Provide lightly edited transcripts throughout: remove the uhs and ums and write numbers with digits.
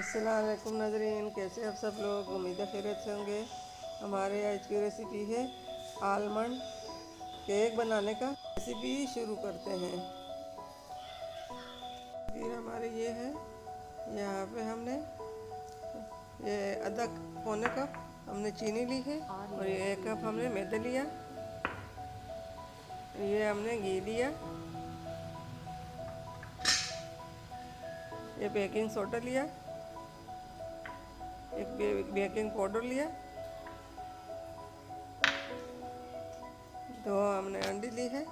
अस्सलाम वालेकुम नाज़रीन, कैसे आप सब लोग। उम्मीद है खैरियत से होंगे। हमारे आज की रेसिपी है आलमंड केक बनाने का। रेसिपी शुरू करते हैं। फिर हमारे ये है, यहाँ पे हमने ये आधा पौने कप हमने चीनी ली है और ये 1 कप हमने मैदा लिया। ये हमने घी लिया, ये बेकिंग सोडा लिया, एक बेकिंग पाउडर लिया, 2 हमने अंडी ली है।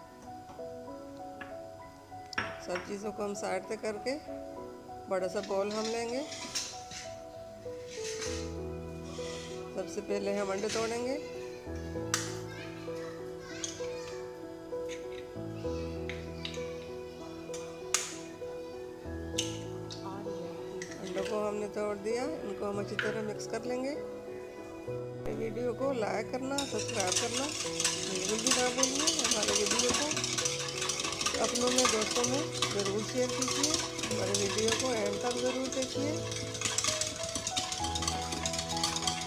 सब चीज़ों को हम साइड से करके बड़ा सा बॉल हम लेंगे। सबसे पहले हम अंडे तोड़ेंगे। अंडों को हमने तोड़ दिया, इनको हम अच्छी तरह मिक्स कर लेंगे। वीडियो को लाइक करना, सब्सक्राइब करना बिल्कुल भी ना भूलिए। हमारे वीडियो को अपनों में, दोस्तों में ज़रूर शेयर कीजिए। हमारे वीडियो को एंड तक ज़रूर देखिए।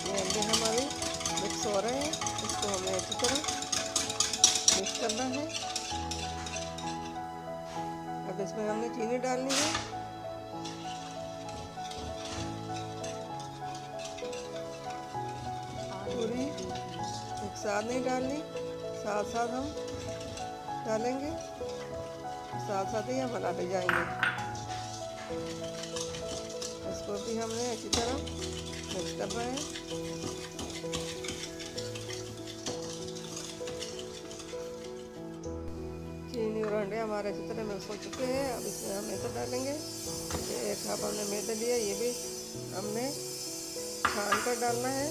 ये अंडे हमारे मिक्स हो रहे हैं, इसको हमें अच्छी तरह मिक्स करना है। अब इसमें हमने चीनी डालनी है। पूरी एक साथ नहीं डालनी, साथ साथ हम डालेंगे, साथ साथ ही हम बनाते जाएंगे। इसको भी हमने अच्छी तरह मिक्स करना है। चीनी और अंडे हमारे अच्छी तरह मिक्स हो चुके हैं। अब इसमें हम मैदा डालेंगे। ये 1 कप हमने मैदा लिया, ये भी हमने छान कर डालना है।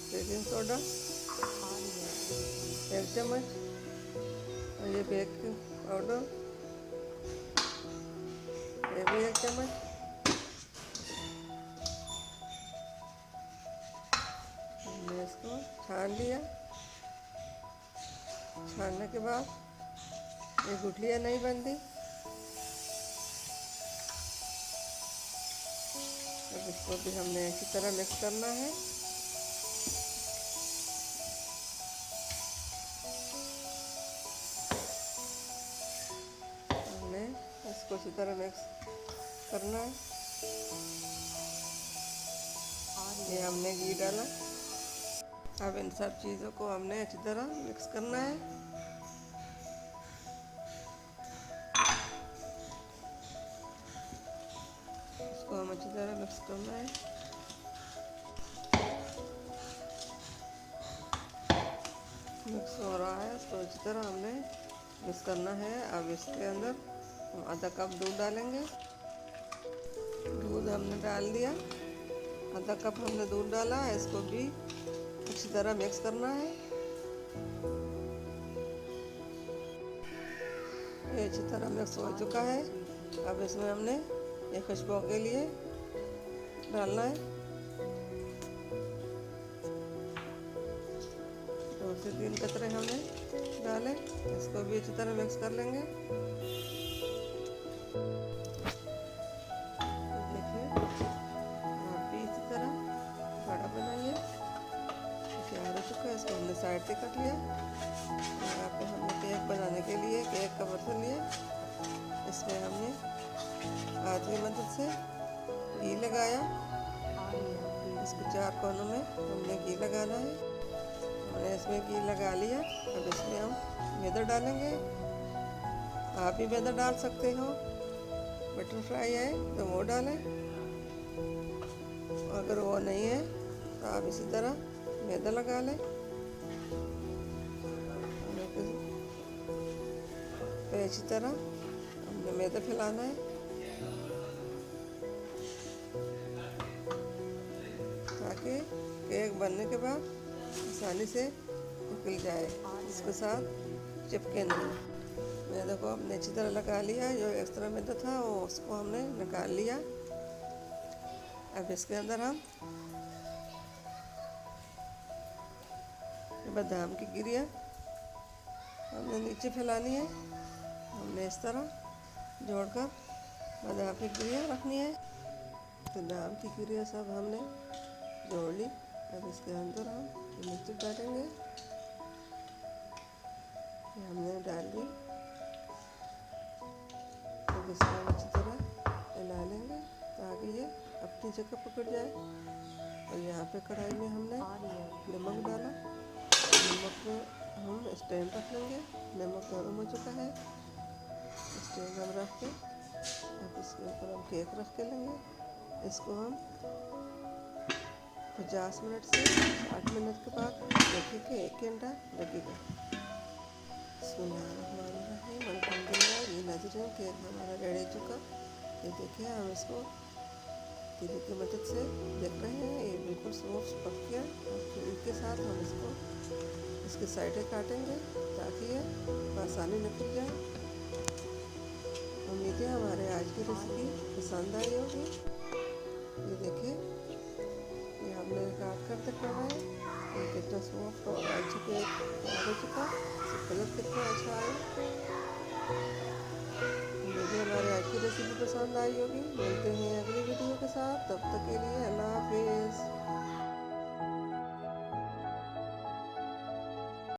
बेकिंग सोडा 1 चम्मच और ये बेकिंग पाउडर ये भी 1 चम्मच। हमने इसको छान लिया। छानने के बाद ये गुठलियाँ नहीं बनती। अब इसको भी हमने अच्छी तरह मिक्स करना है। हमने इसको अच्छी तरह मिक्स करना है। ये हमने घी डाला। अब इन सब चीज़ों को हमने अच्छी तरह मिक्स करना है। इसको हम अच्छी तरह मिक्स करना है। मिक्स हो रहा है, इसको अच्छी तरह हमने मिक्स करना है। अब इसके अंदर हम आधा कप दूध डालेंगे। दूध हमने डाल दिया, आधा कप हमने दूध डाला है। इसको भी अच्छी तरह मिक्स करना है। ये अच्छी तरह मिक्स हो चुका है। अब इसमें हमने एक खुशबू के लिए डालना है 2 से 3 कतरे हमने डाले। इसको भी अच्छी तरह मिक्स कर लेंगे। देखिए, आप भी इसी तरह बड़ा बनाइए। तैयार हो चुका है, इसको हमने साइड से कर लिया। यहाँ पे हमने केक बनाने के लिए केक का बर्तन लिया। इसमें हमने हाथ की मदद से घी लगाया। इसके 4 कोनों में हमने घी लगाना है। हमने इसमें घी लगा लिया। अब इसमें हम मैदा डालेंगे। आप भी मैदा डाल सकते हो, बटर फ्राई है तो वो डालें। अगर वो नहीं है तो आप इसी तरह मैदा लगा लें। तो अच्छी तरह हमने मैदा फैलाना है ताकि केक बनने के बाद आसानी से निकल जाए, इसके साथ चिपके नहीं। मैदा को हमने अच्छी तरह लगा लिया। जो एक्स्ट्रा मैदा था वो उसको हमने निकाल लिया। अब इसके अंदर हम बादाम की गिरियाँ हमने नीचे फैलानी है। हमने इस तरह जोड़कर बादाम की गिरिया रखनी है। तो बादाम की गिरिया सब हमने जोड़ ली। अब इसके अंदर हम मिर्ची डालेंगे। ये हमने डाल दी। अब इसको हम अच्छी तरह हिला लेंगे ताकि ये अपनी जगह पकड़ जाए। और यहाँ पे कढ़ाई में हमने नमक डाला। नमक को हम स्टैंड रख लेंगे। नमक गर्म हो चुका है। स्टैंड हम रख के अब इसके ऊपर हम केक रख के लेंगे। इसको हम 50 मिनट से 60 मिनट के बाद देखेंगे। 1 घंटा लगेगा। अल्हम्दुलिल्लाह, ये नजरें केक हमारा रेडी हो चुका। ये देखिए, हम इसको तीली की मदद से देख रहे हैं। ये बिल्कुल सॉफ्ट पक गया। और छुरी के साथ हम इसके साइडें काटेंगे ताकि ये आसानी निकल जाए। उम्मीद है हमारे आज की रेसिपी पसंद आई होगी। ये देखिए, ये हमने काट कर दिखाया है। ये कितना सॉफ्ट और अच्छा केक तैयार हो चुका। इसका कलर कितना अच्छा आया। मुझे हमारे आज की रेसिपी पसंद आई होगी। मिलते हैं अगली वीडियो के साथ। तब तक के लिए अल्लाह हाफिज़।